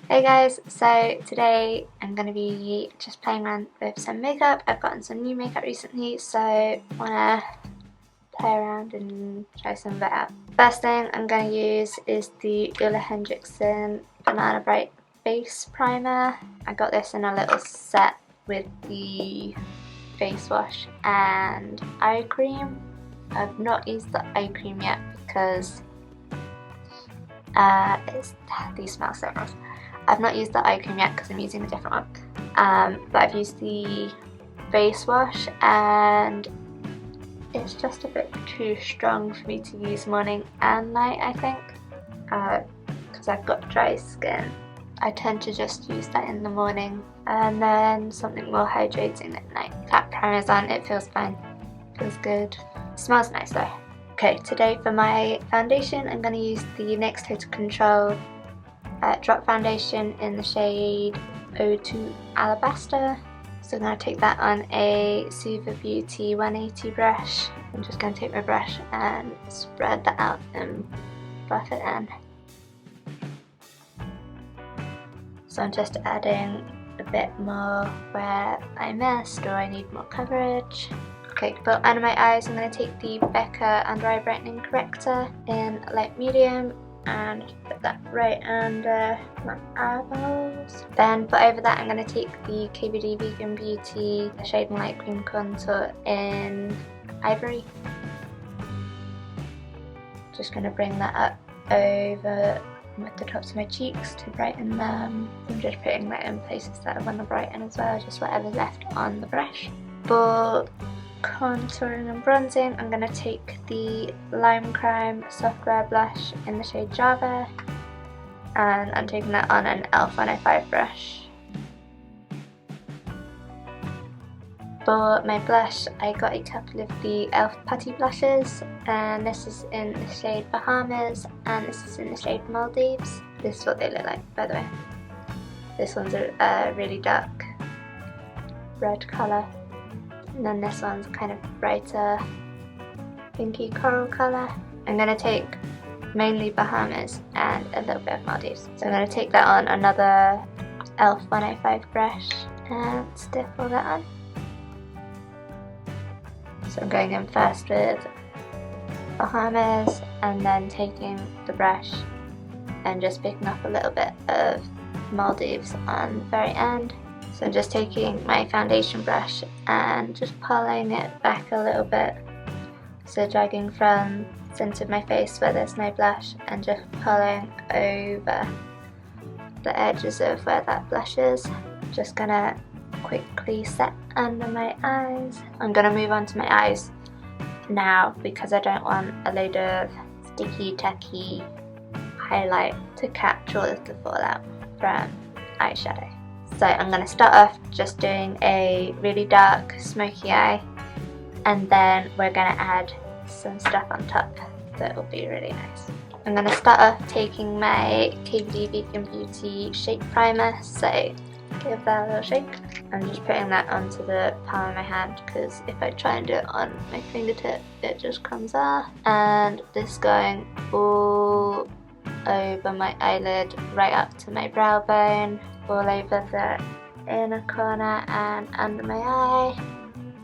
Hey guys, so today I'm going to be just playing around with some makeup. I've gotten some new makeup recently, so I want to play around and try some of it out. First thing I'm going to use is the hendriksen Banana Bright Face Primer. I got this in a little set with the face wash and eye cream. I've not used the eye cream yet because these smell so gross. I've not used the eye cream yet because I'm using a different one. But I've used the face wash and it's just a bit too strong for me to use morning and night, I think, because I've got dry skin. I tend to just use that in the morning and then something more hydrating at night. That primer's on, it feels fine, feels good. It smells nice though. Okay, today for my foundation I'm going to use the NYX Total Control drop foundation in the shade 02 Alabaster. So I'm going to take that on a Suva Beauty 180 brush. I'm just going to take my brush and spread that out and buff it in. So I'm just adding a bit more where I missed or I need more coverage. Okay, but under my eyes I'm going to take the Becca Eye Brightening Corrector in light medium and put that right under my eyeballs. Then put over that I'm going to take the KVD Vegan Beauty Shade and Light Cream Contour in Ivory. Just going to bring that up over with the tops of my cheeks to brighten them. I'm just putting that in places that I want to brighten as well, just whatever's left on the brush. For contouring and bronzing, I'm going to take the Lime Crime Software Blush in the shade Java, and I'm taking that on an e.l.f. 105 brush. For my blush, I got a couple of the e.l.f. Putty blushes, and this is in the shade Bahamas, and this is in the shade Maldives. This is what they look like, by the way. This one's a really dark red colour. And then this one's kind of brighter pinky coral colour. I'm going to take mainly Bahamas and a little bit of Maldives. So I'm going to take that on another e.l.f. 105 brush and stick all that on. So I'm going in first with Bahamas and then taking the brush and just picking up a little bit of Maldives on the very end. So I'm just taking my foundation brush and just pulling it back a little bit. So dragging from the centre of my face where there's no blush and just pulling over the edges of where that blush is. Just gonna quickly set under my eyes. I'm gonna move on to my eyes now because I don't want a load of sticky tacky highlight to catch all of the fallout from eyeshadow. So I'm going to start off just doing a really dark smoky eye, and then we're going to add some stuff on top that will be really nice. I'm going to start off taking my KVD Vegan Beauty Shake Primer, so give that a little shake. I'm just putting that onto the palm of my hand because if I try and do it on my fingertip it just comes off. And this going all over my eyelid, right up to my brow bone, all over the inner corner and under my eye,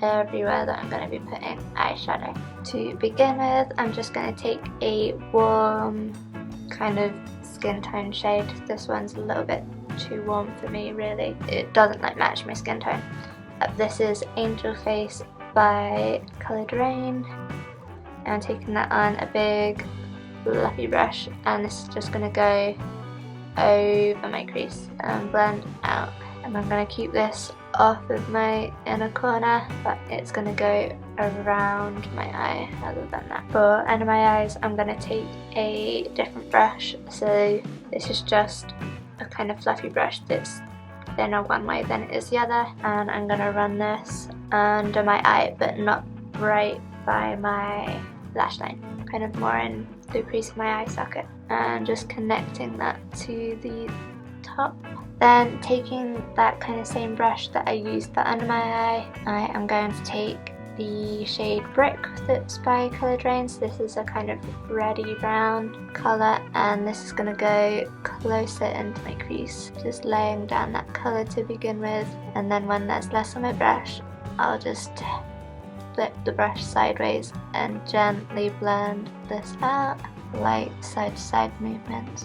everywhere that I'm going to be putting eyeshadow. To begin with, I'm just going to take a warm kind of skin tone shade. This one's a little bit too warm for me really, it doesn't like match my skin tone. This is Angel Face by Raine. I'm taking that on a big fluffy brush and this is just going to go over my crease and blend out, and I'm going to keep this off of my inner corner but it's going to go around my eye other than that. For under my eyes I'm going to take a different brush, so this is just a kind of fluffy brush that's thinner one way than it is the other, and I'm going to run this under my eye but not right by my lash line, kind of more in the crease of my eye socket, and just connecting that to the top. Then taking that kind of same brush that I used for under my eye, I am going to take the shade Brick that's by Coloured Raine. So this is a kind of reddy brown colour, and this is going to go closer into my crease, just laying down that colour to begin with, and then when there's less on my brush I'll just flip the brush sideways and gently blend this out, light side to side movements.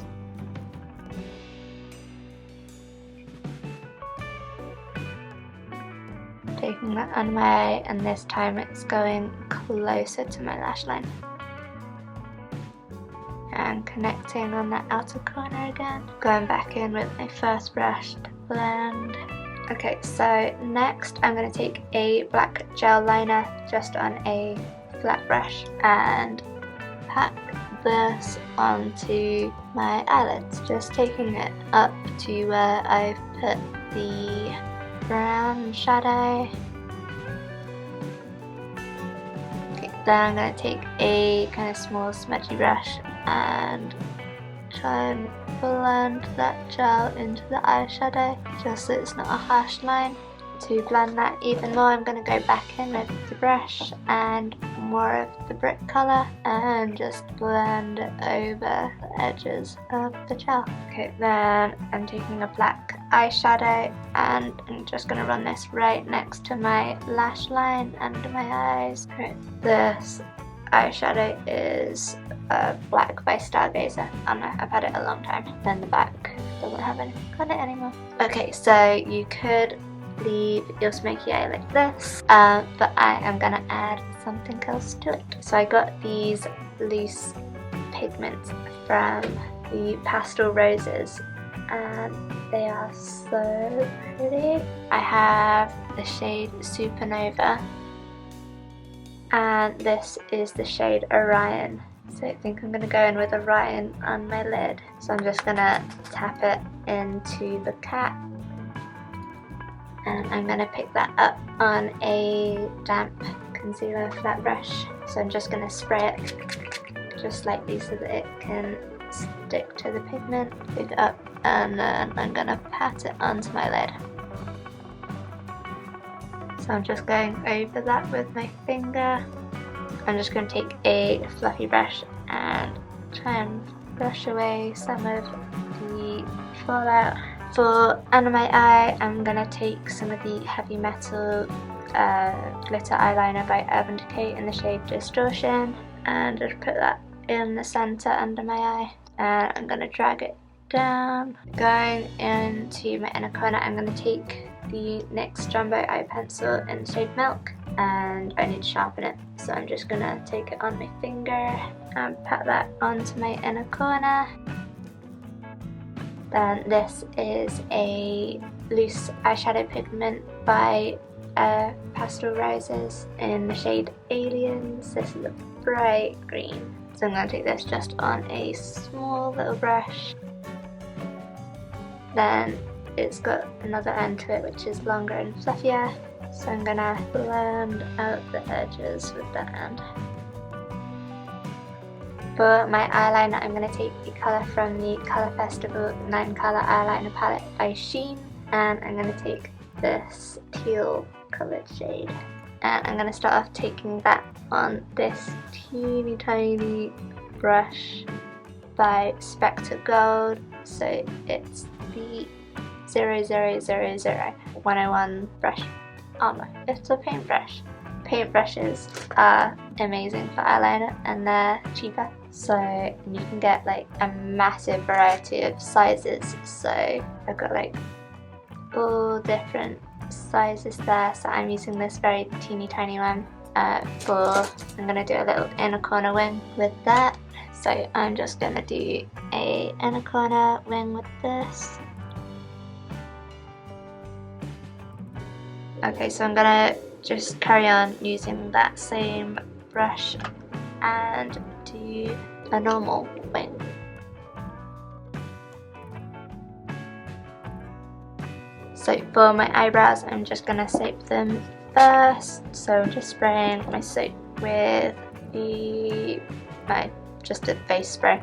Taking that on my eye, and this time it's going closer to my lash line. And connecting on that outer corner again. Going back in with my first brush to blend. Okay, so next I'm going to take a black gel liner just on a flat brush and pack this onto my eyelids. Just taking it up to where I've put the brown shadow. Okay, then I'm going to take a kind of small smudgy brush and try and blend that gel into the eyeshadow just so it's not a harsh line. To blend that even more, I'm going to go back in with the brush and more of the brick colour and just blend it over the edges of the gel. Okay, then I'm taking a black eyeshadow and I'm just going to run this right next to my lash line under my eyes. Okay, this eyeshadow is black by Stargazer. I don't know, I've had it a long time. Then the back doesn't have any on it anymore. Okay, so you could leave your smoky eye like this, but I am gonna add something else to it. So I got these loose pigments from the Pastel Roses and they are so pretty. I have the shade Supernova and this is the shade Orion. So I think I'm going to go in with Orion on my lid. So I'm just going to tap it into the cap and I'm going to pick that up on a damp concealer flat brush. So I'm just going to spray it just lightly so that it can stick to the pigment. Pick it up and then I'm going to pat it onto my lid. So I'm just going over that with my finger. I'm just going to take a fluffy brush and try and brush away some of the fallout. For under my eye, I'm going to take some of the Heavy Metal glitter eyeliner by Urban Decay in the shade Distortion and just put that in the centre under my eye, and I'm going to drag it down. Going into my inner corner, I'm going to take the NYX Jumbo Eye Pencil in the shade Milk, and I need to sharpen it, so I'm just going to take it on my finger and pat that onto my inner corner. Then this is a loose eyeshadow pigment by Pastel Roses in the shade Aliens. This is a bright green. So I'm going to take this just on a small little brush. Then it's got another end to it which is longer and fluffier. So I'm going to blend out the edges with that end. For my eyeliner, I'm going to take the colour from the Colour Festival 9 Colour Eyeliner Palette by Sheen, and I'm going to take this teal coloured shade. And I'm going to start off taking that on this teeny tiny brush by Spectre Gold. So it's the 0000101 brush. Oh no, it's a paintbrush. Paintbrushes are amazing for eyeliner and they're cheaper, so you can get like a massive variety of sizes. So I've got like all different sizes there, so I'm using this very teeny tiny one I'm going to do a little inner corner wing with that. So I'm just going to do a inner corner wing with this. Okay, so I'm going to just carry on using that same brush and do a normal wing. So for my eyebrows, I'm just going to soap them first. So I'm just spraying my soap with just a face spray,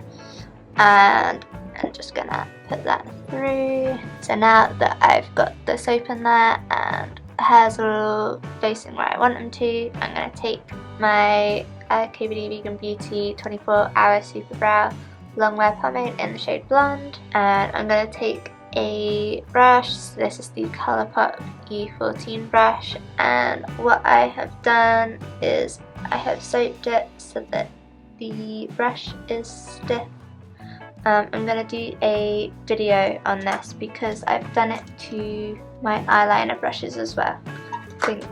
and I'm just going to put that through. So now that I've got the soap in there and hairs are all facing where I want them to, I'm going to take my KBD Vegan Beauty 24-Hour Super Brow Longwear Pomade in the shade Blonde, and I'm going to take a brush. So this is the Colourpop E14 brush, and what I have done is I have soaped it so that the brush is stiff. I'm going to do a video on this because I've done it to my eyeliner brushes as well. I think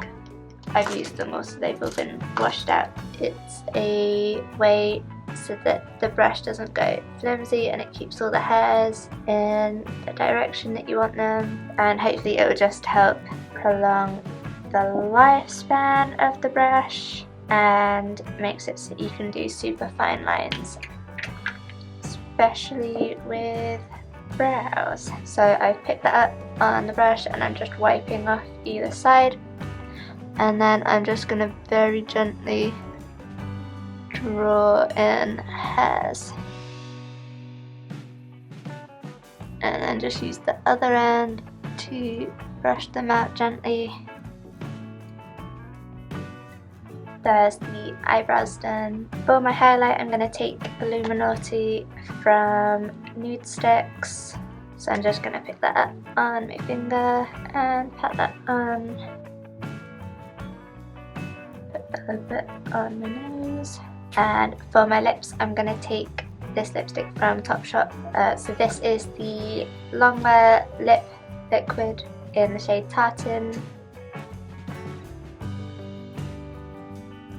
I've used them all, so they've all been washed out. It's a way so that the brush doesn't go flimsy and it keeps all the hairs in the direction that you want them, and hopefully it will just help prolong the lifespan of the brush and makes it so you can do super fine lines, especially with brows. So I've picked that up on the brush and I'm just wiping off either side, and then I'm just going to very gently draw in hairs, and then just use the other end to brush them out gently. There's the eyebrows done. For my highlight, I'm going to take Illuminati from Nude Stix. So I'm just going to pick that up on my finger and pat that on. Put a little bit on my nose. And for my lips, I'm going to take this lipstick from Topshop. So this is the Longwear Lip Liquid in the shade Tartan.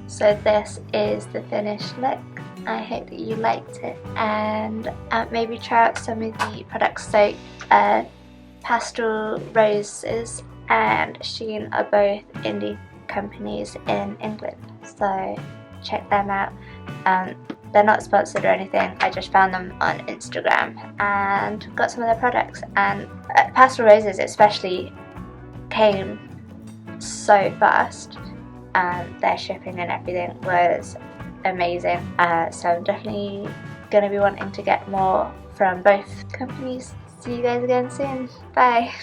So this is the finished look. I hope that you liked it, and maybe try out some of the products. So Pastel Roses and Sheen are both indie companies in England, so check them out. They're not sponsored or anything, I just found them on Instagram and got some of their products, and Pastel Roses especially came so fast, and their shipping and everything was amazing. So I'm definitely going to be wanting to get more from both companies. See you guys again soon. Bye.